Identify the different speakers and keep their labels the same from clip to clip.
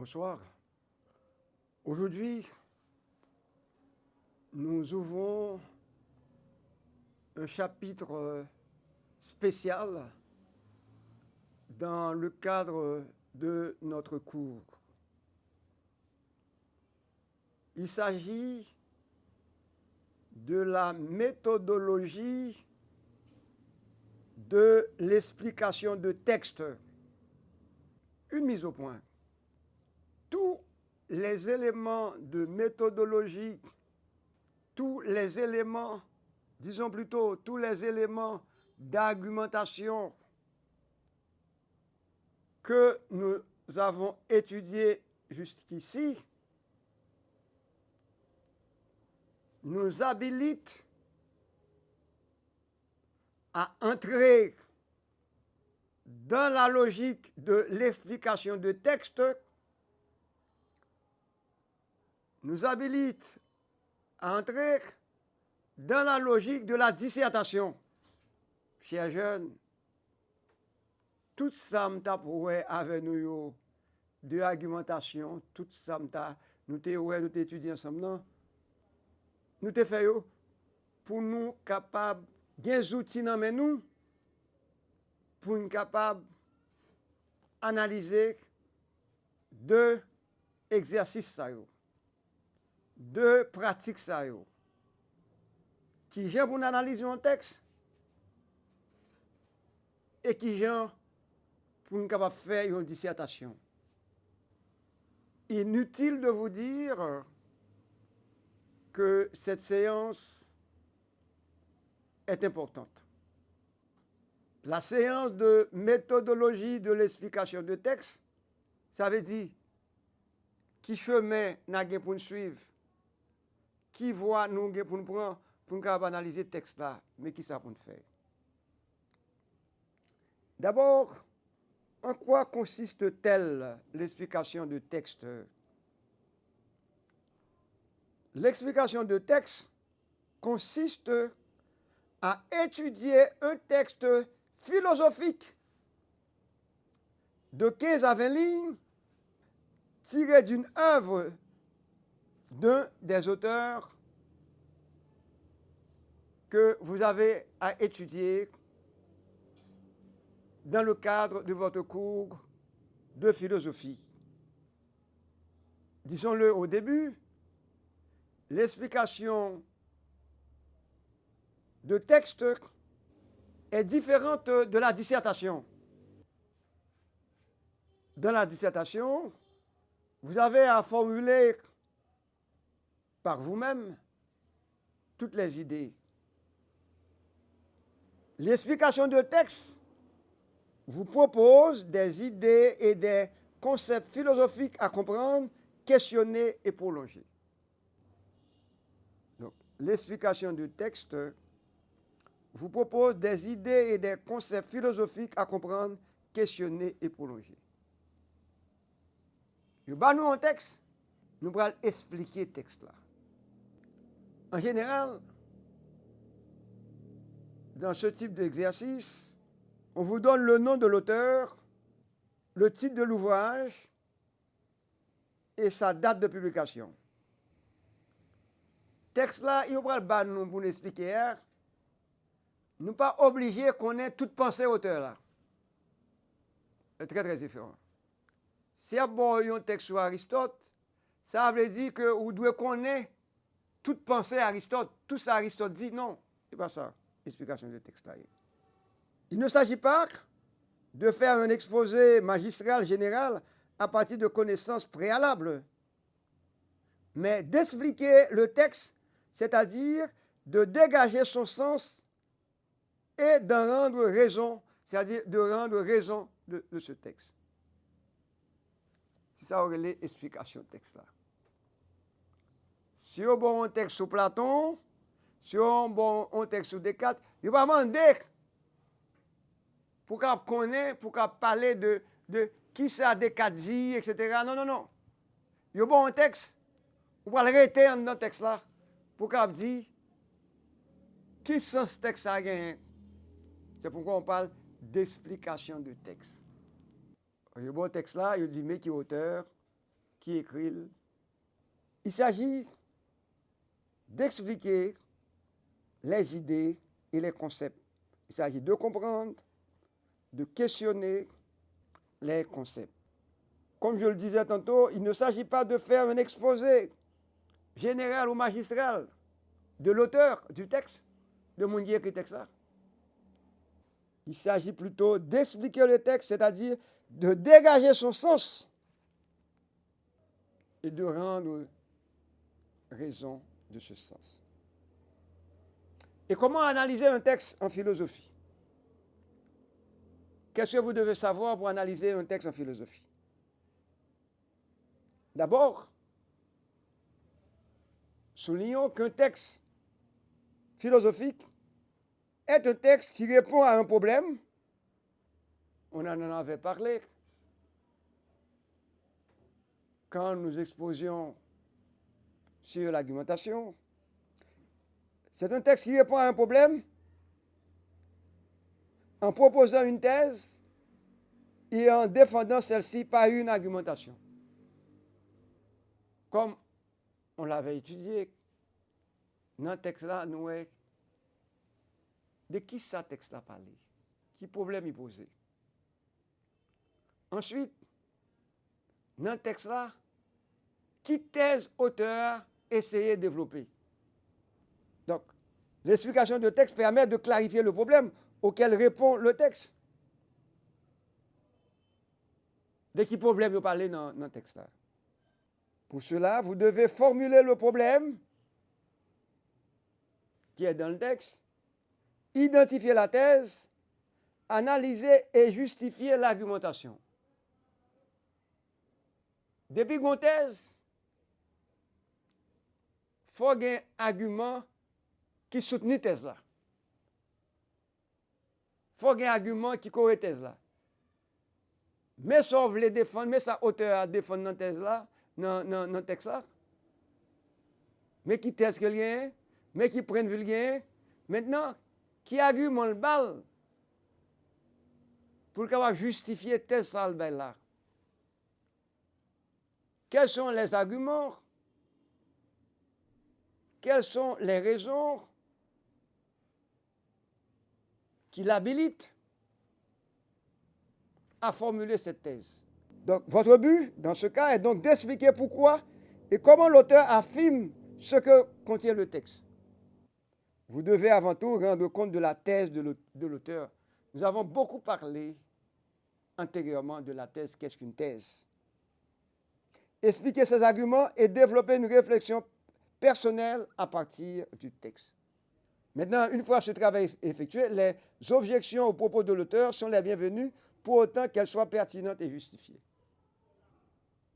Speaker 1: Bonsoir. Aujourd'hui, nous ouvrons un chapitre spécial dans le cadre de notre cours. Il s'agit de la méthodologie de l'explication de texte. Une mise au point. Tous les éléments de méthodologie, tous les éléments, disons plutôt, tous les éléments d'argumentation que nous avons étudiés jusqu'ici nous habilitent à entrer dans la logique de l'explication de texte, nous habilite à entrer dans la logique de la dissertation. Chers jeunes, tout ça m'ta pourrait avec nous de argumentation, tout ça m'ta nous étudié ensemble, non? Nous te fait pour nous capables des outils dans nous pour nous capables analyser deux exercices ça yo, deux pratiques ça yo, qui j'ai pour analyser un texte et qui j'ai pour nous capables faire une dissertation. Inutile de vous dire que cette séance est importante. La séance de méthodologie de l'explication de texte, ça veut dire qui chemin nous pour nous suivre, qui voie nous pour nous prendre, pour nous analyser le texte là, mais qui ça pour nous faire. D'abord, en quoi consiste-t-elle l'explication de texte? L'explication de texte consiste à étudier un texte philosophique de 15 à 20 lignes tiré d'une œuvre d'un des auteurs que vous avez à étudier dans le cadre de votre cours de philosophie. Disons-le au début, l'explication de texte est différente de la dissertation. Dans la dissertation, vous avez à formuler par vous-même toutes les idées. L'explication de texte vous propose des idées et des concepts philosophiques à comprendre, questionner et prolonger. Donc, l'explication du texte vous propose des idées et des concepts philosophiques à comprendre, questionner et prolonger. Nous avons un texte, nous allons expliquer le texte là. En général, dans ce type d'exercice, on vous donne le nom de l'auteur, le titre de l'ouvrage et sa date de publication. Texte là, il va le nous pour nous expliquer. Nous ne sommes pas obligés qu'on ait toute pensée auteur là. C'est très très différent. Si vous avez un texte sur Aristote, ça veut dire que vous devez connaître toute pensée Aristote. Tout ça Aristote dit, non, ce n'est pas ça, l'explication du texte là. Il ne s'agit pas de faire un exposé magistral général à partir de connaissances préalables, mais d'expliquer le texte, c'est-à-dire de dégager son sens et d'en rendre raison, c'est-à-dire de rendre raison de ce texte. C'est ça aurait l'explication du texte là. Si on a un texte sur Platon, si on a un texte sur Descartes, il va demander pour qu'on connaisse, pour qu'on parle de qui ça Descartes dit, etc. Non, non, non. Il y a un texte, on va le arrêter dans le texte là, pour qu'on dise qui sens ce texte a gagné. C'est pourquoi on parle d'explication de texte. Il y a un texte là, il dit mais qui est auteur, qui écrit, il s'agit d'expliquer les idées et les concepts. Il s'agit de comprendre, de questionner les concepts. Comme je le disais tantôt, il ne s'agit pas de faire un exposé général ou magistral de l'auteur du texte, de mon Dieu qui texte là. Il s'agit plutôt d'expliquer le texte, c'est-à-dire de dégager son sens et de rendre raison de ce sens. Et comment analyser un texte en philosophie? Qu'est-ce que vous devez savoir pour analyser un texte en philosophie? D'abord, soulignons qu'un texte philosophique est un texte qui répond à un problème. On en avait parlé quand nous exposions sur l'argumentation. C'est un texte qui répond à un problème en proposant une thèse et en défendant celle-ci par une argumentation. Comme on l'avait étudié, dans le texte-là, nous avons de qui ça texte-là parlait, qui problème il posait. Ensuite, dans le texte-là, qui thèse auteur essayait de développer. Donc, l'explication de texte permet de clarifier le problème auquel répond le texte. De qui problème vous parlez dans le texte-là. Pour cela, vous devez formuler le problème qui est dans le texte, identifier la thèse, analyser et justifier l'argumentation. Depuis qu'on thèse, il faut qu'il y ait un argument qui soutient thèse là. Il faut qu'il y ait un argument qui corrige thèse là. Mais ça, vous les défendre, mais ça auteur à défendre dans thèse là, dans le texte là. Mais qui thèse que lien, mais qui prennent le lien. Maintenant, qui argument le bal pour pouvoir justifier thèse ça le bal là. Quels sont les arguments? Quelles sont les raisons qui l'habilitent à formuler cette thèse? Donc, votre but, dans ce cas, est donc d'expliquer pourquoi et comment l'auteur affirme ce que contient le texte. Vous devez avant tout rendre compte de la thèse de l'auteur. Nous avons beaucoup parlé antérieurement de la thèse. Qu'est-ce qu'une thèse? Expliquer ses arguments et développer une réflexion personnelle à partir du texte. Maintenant, une fois ce travail effectué, les objections aux propos de l'auteur sont les bienvenues pour autant qu'elles soient pertinentes et justifiées.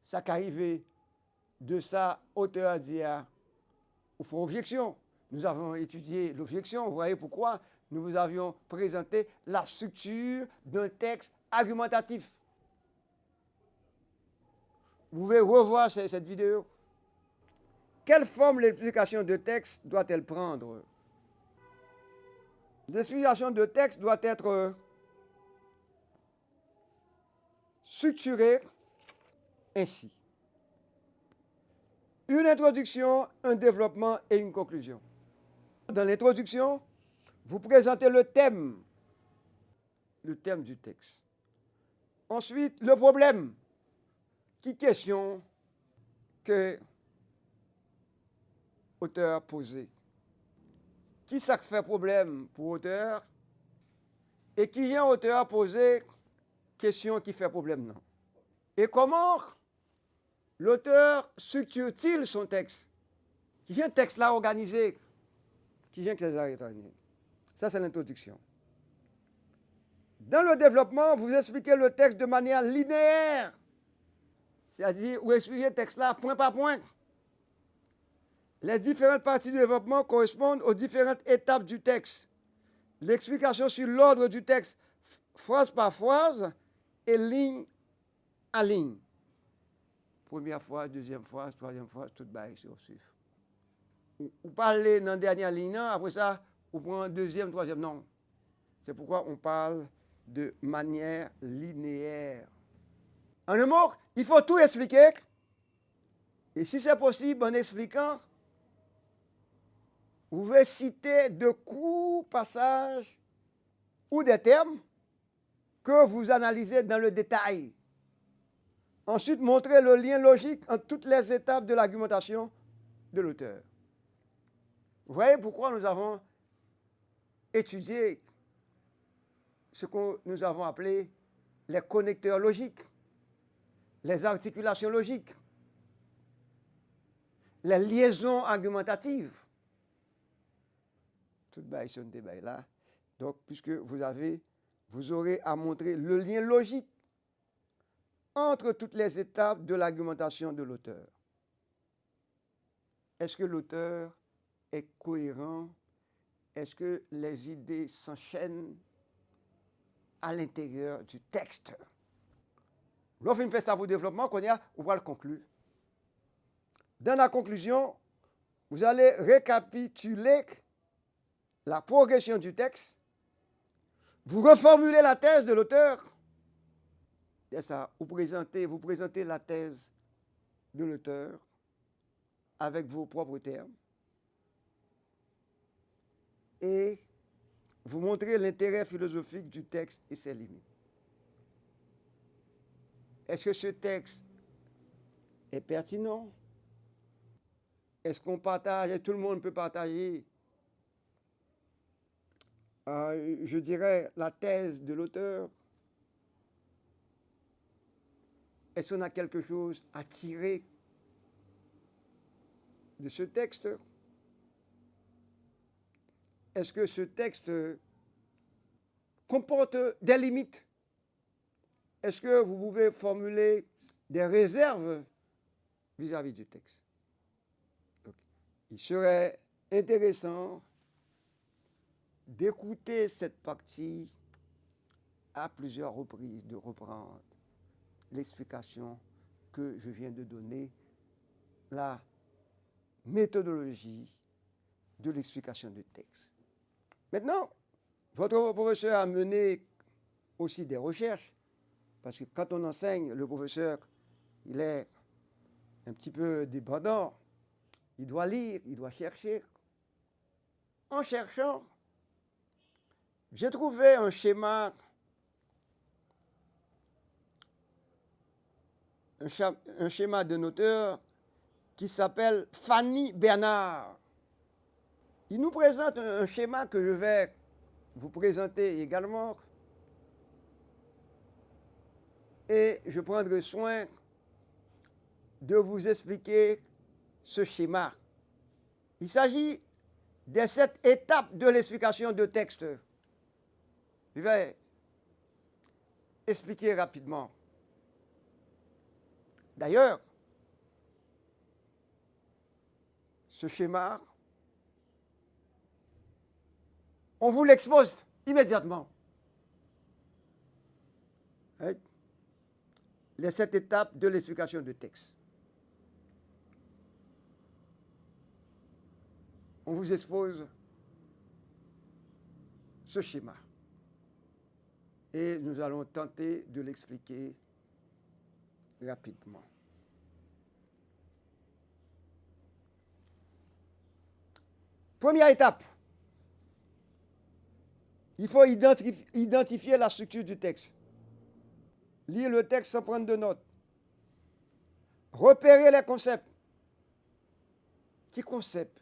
Speaker 1: Ça qu'arrivé de ça, auteur a dit au fond objection. Nous avons étudié l'objection. Vous voyez pourquoi nous vous avions présenté la structure d'un texte argumentatif. Vous pouvez revoir cette vidéo. Quelle forme l'explication de texte doit-elle prendre? L'explication de texte doit être structurée ainsi. Une introduction, un développement et une conclusion. Dans l'introduction, vous présentez le thème du texte. Ensuite, le problème. Qui question que l'auteur posait? Qui ça fait problème pour l'auteur? Et qui vient l'auteur poser question qui fait problème, non? Et comment l'auteur structure-t-il son texte? Qui vient texte là organisé? Qui vient que ça s'arrête? Ça, c'est l'introduction. Dans le développement, vous expliquez le texte de manière linéaire. C'est-à-dire, vous expliquez le texte là, point par point. Les différentes parties du développement correspondent aux différentes étapes du texte. L'explication sur l'ordre du texte, phrase par phrase et ligne à ligne. Première phrase, deuxième phrase, troisième phrase, tout bail sur suivre. Vous parlez dans la dernière ligne, après ça, vous prenez deuxième, troisième, non. C'est pourquoi on parle de manière linéaire. En un mot, il faut tout expliquer Et si c'est possible, en expliquant, vous pouvez citer de courts passages ou des termes que vous analysez dans le détail. Ensuite, montrer le lien logique entre toutes les étapes de l'argumentation de l'auteur. Vous voyez pourquoi nous avons étudié ce que nous avons appelé les connecteurs logiques, les articulations logiques, les liaisons argumentatives. Tout ce débat là. Donc, puisque vous aurez à montrer le lien logique entre toutes les étapes de l'argumentation de l'auteur. Est-ce que l'auteur est cohérent? Est-ce que les idées s'enchaînent à l'intérieur du texte? Lorsqu'on fait ça pour le développement, on va le conclure. Dans la conclusion, vous allez récapituler la progression du texte. Vous reformulez la thèse de l'auteur. C'est ça, vous présentez la thèse de l'auteur avec vos propres termes. Et vous montrez l'intérêt philosophique du texte et ses limites. Est-ce que ce texte est pertinent? Est-ce qu'on partage, et tout le monde peut partager, je dirais, la thèse de l'auteur? Est-ce qu'on a quelque chose à tirer de ce texte? Est-ce que ce texte comporte des limites? Est-ce que vous pouvez formuler des réserves vis-à-vis du texte? Donc, il serait intéressant d'écouter cette partie à plusieurs reprises, de reprendre l'explication que je viens de donner, la méthodologie de l'explication du texte. Maintenant, votre professeur a mené aussi des recherches, parce que quand on enseigne, le professeur, il est un petit peu dépendant. Il doit lire, il doit chercher. En cherchant, j'ai trouvé un schéma d'un auteur qui s'appelle Fanny Bernard. Il nous présente un schéma que je vais vous présenter également. Et je prendrai soin de vous expliquer ce schéma. Il s'agit de 7 étapes de l'explication de texte. Je vais expliquer rapidement. D'ailleurs, ce schéma, on vous l'expose immédiatement. Les 7 étapes de l'explication de texte. On vous expose ce schéma. Et nous allons tenter de l'expliquer rapidement. Première étape. Il faut identifier la structure du texte. Lire le texte sans prendre de notes. Repérer les concepts. Quels concepts?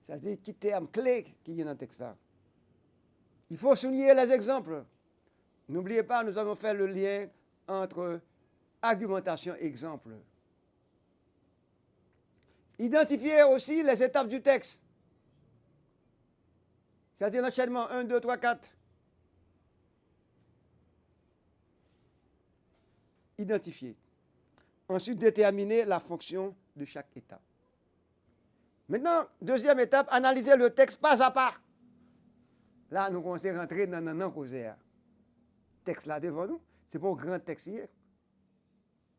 Speaker 1: C'est-à-dire quels termes clés qui y a dans le texte là. Il faut souligner les exemples. N'oubliez pas, nous avons fait le lien entre argumentation et exemple. Identifier aussi les étapes du texte. C'est-à-dire l'enchaînement 1, 2, 3, 4. Identifier. Ensuite, déterminer la fonction de chaque étape. Maintenant, deuxième étape, analyser le texte pas à pas. Là, nous commençons à rentrer dans un causé. Texte là devant nous, c'est pas un grand texte hier.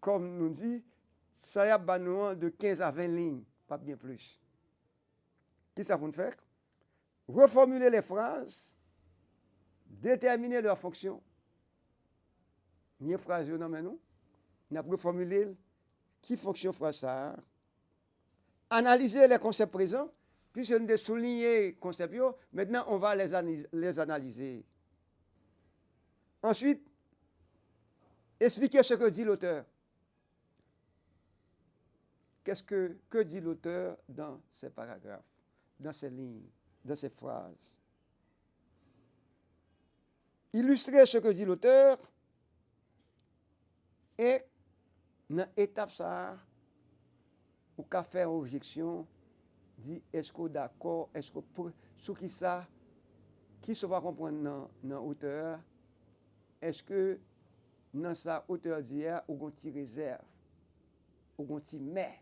Speaker 1: Comme nous dit, ça y a de 15 à 20 lignes, pas bien plus. Qu'est-ce que ça vous faire? Reformuler les phrases, déterminer leur fonction. Ni phrase, non, mais non. On a reformulé qui fonction phrase ça. Analyser les concepts présents, puisque nous avons souligné les concepts, maintenant on va les analyser. Ensuite, expliquer ce que dit l'auteur. Que dit l'auteur dans ces paragraphes, dans ces lignes, dans ces phrases? Illustrer ce que dit l'auteur et dans l'étape ça, ou qu'à faire objection, dit est-ce que d'accord, est-ce que sur qui ça, qui se va comprendre dans l'auteur, est-ce que dans sa auteur d'hier, ou une petite réserve, ou un petit mais.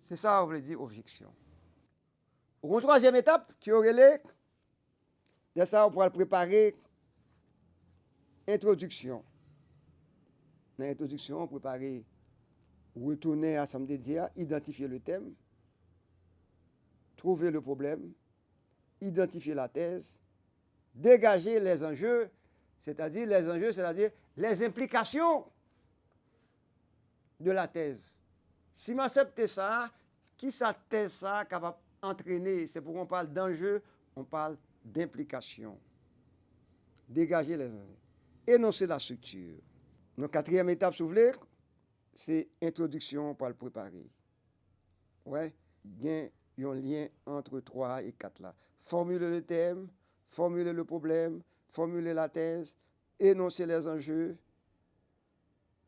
Speaker 1: C'est ça, on veut dire objection. Une troisième étape qui aurait les, de ça, on pourra le préparer. Introduction. Dans l'introduction, on préparer, retourner à samedi d'hier, identifier le thème, trouver le problème, identifier la thèse, dégager les enjeux, c'est-à-dire les implications de la thèse. Si m'accepte ça, qui sa thèse ça capable d'entraîner? C'est pour qu'on parle d'enjeux, on parle d'implications. Dégager les enjeux. Énoncer la structure. Donc, quatrième étape, si vous voulez, c'est introduction pour le préparer. Ouais, il y a un lien entre 3 et 4 là. Formuler le thème, formuler le problème, formuler la thèse, énoncer les enjeux,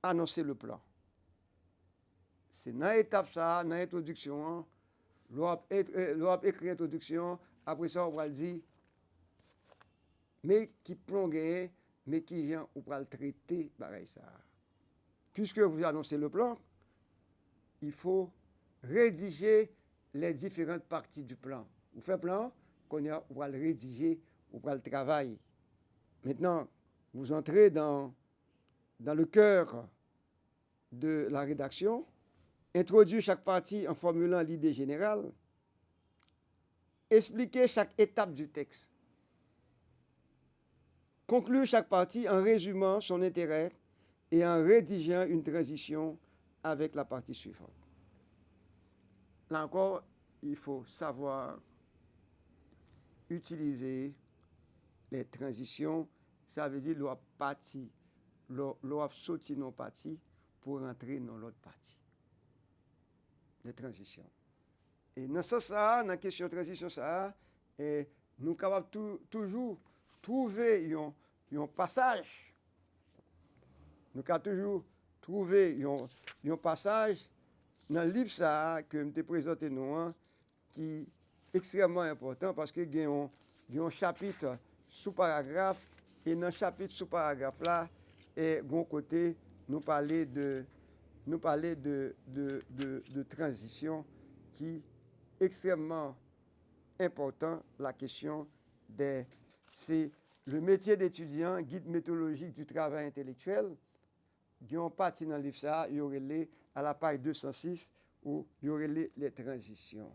Speaker 1: annoncer le plan. C'est dans l'étape ça, dans l'introduction, l'on écrit l'introduction, après ça on va le dire, mais qui plonge, mais qui vient, on va le traiter, pareil ça. Puisque vous annoncez le plan, il faut rédiger les différentes parties du plan. Vous faites plan, on va le rédiger, on va le travailler. Maintenant, vous entrez dans le cœur de la rédaction, introduire chaque partie en formulant l'idée générale, expliquer chaque étape du texte, conclure chaque partie en résumant son intérêt et en rédigeant une transition avec la partie suivante. Là encore, il faut savoir utiliser les transitions, ça veut dire l'on partie, l'on sauter nos parties pour entrer dans l'autre partie. Les transitions. Et dans ça, dans la question de transition, ça, et nous sommes capables toujours trouver un passage. Nous sommes toujours trouver un passage dans le livre ça, que je t'ai présenté nous, qui est extrêmement important parce qu'il y a un chapitre sous paragraphe et dans le chapitre sous paragraphe là, et bon côté, nous parler de transition qui est extrêmement important, la question c'est le métier d'étudiant, guide méthodologique du travail intellectuel. Il y a une partie dans le livre ça, il y aurait les, à la page 206, où il y aurait les transitions.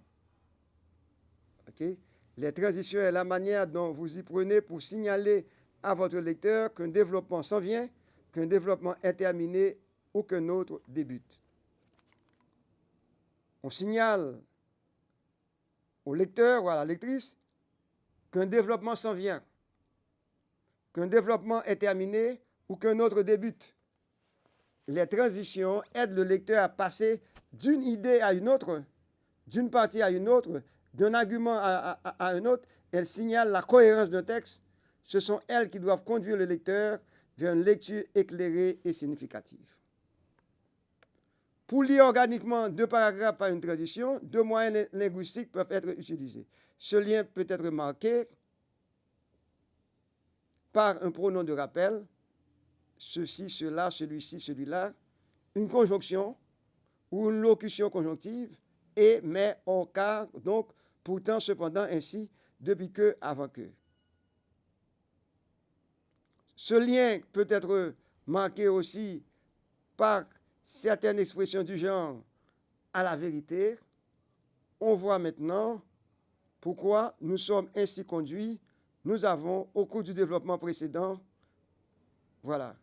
Speaker 1: Okay? Les transitions est la manière dont vous y prenez pour signaler à votre lecteur qu'un développement s'en vient, qu'un développement est terminé ou qu'un autre débute. On signale au lecteur ou à la lectrice qu'un développement s'en vient, qu'un développement est terminé ou qu'un autre débute. Les transitions aident le lecteur à passer d'une idée à une autre, d'une partie à une autre, d'un argument à un autre. Elles signalent la cohérence d'un texte. Ce sont elles qui doivent conduire le lecteur vers une lecture éclairée et significative. Pour lire organiquement 2 paragraphes par une transition, 2 moyens linguistiques peuvent être utilisés. Ce lien peut être marqué par un pronom de rappel, ceci, cela, celui-ci, celui-là, une conjonction ou une locution conjonctive, et, mais, or, car, donc, pourtant, cependant, ainsi, depuis que, avant que. Ce lien peut être marqué aussi par certaines expressions du genre à la vérité. On voit maintenant pourquoi nous sommes ainsi conduits. Nous avons, au cours du développement précédent, voilà.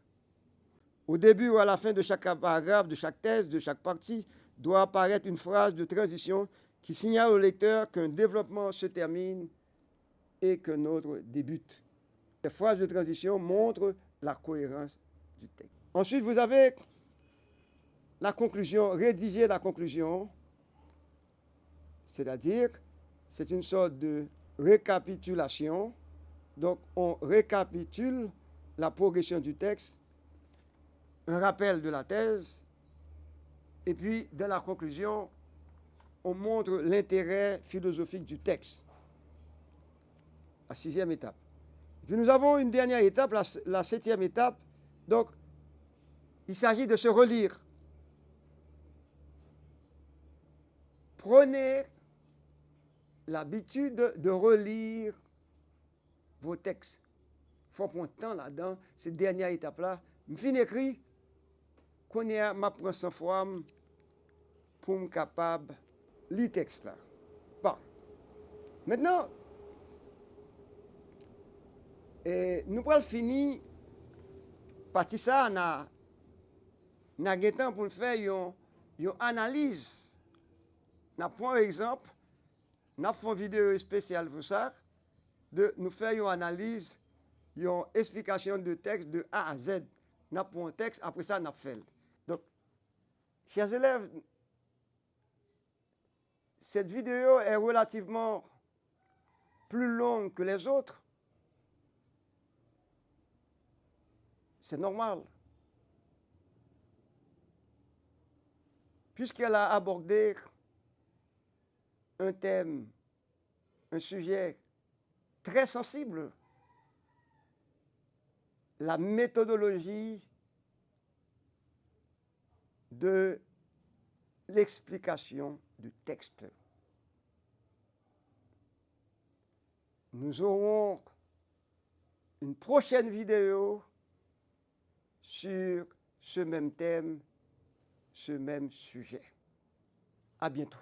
Speaker 1: Au début ou à la fin de chaque paragraphe, de chaque thèse, de chaque partie, doit apparaître une phrase de transition qui signale au lecteur qu'un développement se termine et qu'un autre débute. Les phrases de transition montrent la cohérence du texte. Ensuite, vous avez la conclusion, rédiger la conclusion, c'est-à-dire, c'est une sorte de récapitulation. Donc, on récapitule la progression du texte, un rappel de la thèse, et puis, dans la conclusion, on montre l'intérêt philosophique du texte. La 6e étape. Et puis, nous avons une dernière étape, la 7e étape. Donc, il s'agit de se relire. Prenez l'habitude de relire vos textes. Il faut prendre temps là-dedans, cette dernière étape-là. Je finis écrit, qu'on est à ma prendre 100 fois pour me capable de lire le texte là. Bon. Maintenant, nous allons finir par ça, nous avons pour faire une analyse. Nous prenons un exemple, nous faisons une vidéo spéciale pour ça, de nous faire une analyse, une explication de texte de A à Z. Nous prenons un texte, après ça, nous faisons. Donc, chers élèves, cette vidéo est relativement plus longue que les autres. C'est normal. Puisqu'elle a abordé un thème, un sujet très sensible, la méthodologie de l'explication du texte. Nous aurons une prochaine vidéo sur ce même thème, ce même sujet. À bientôt.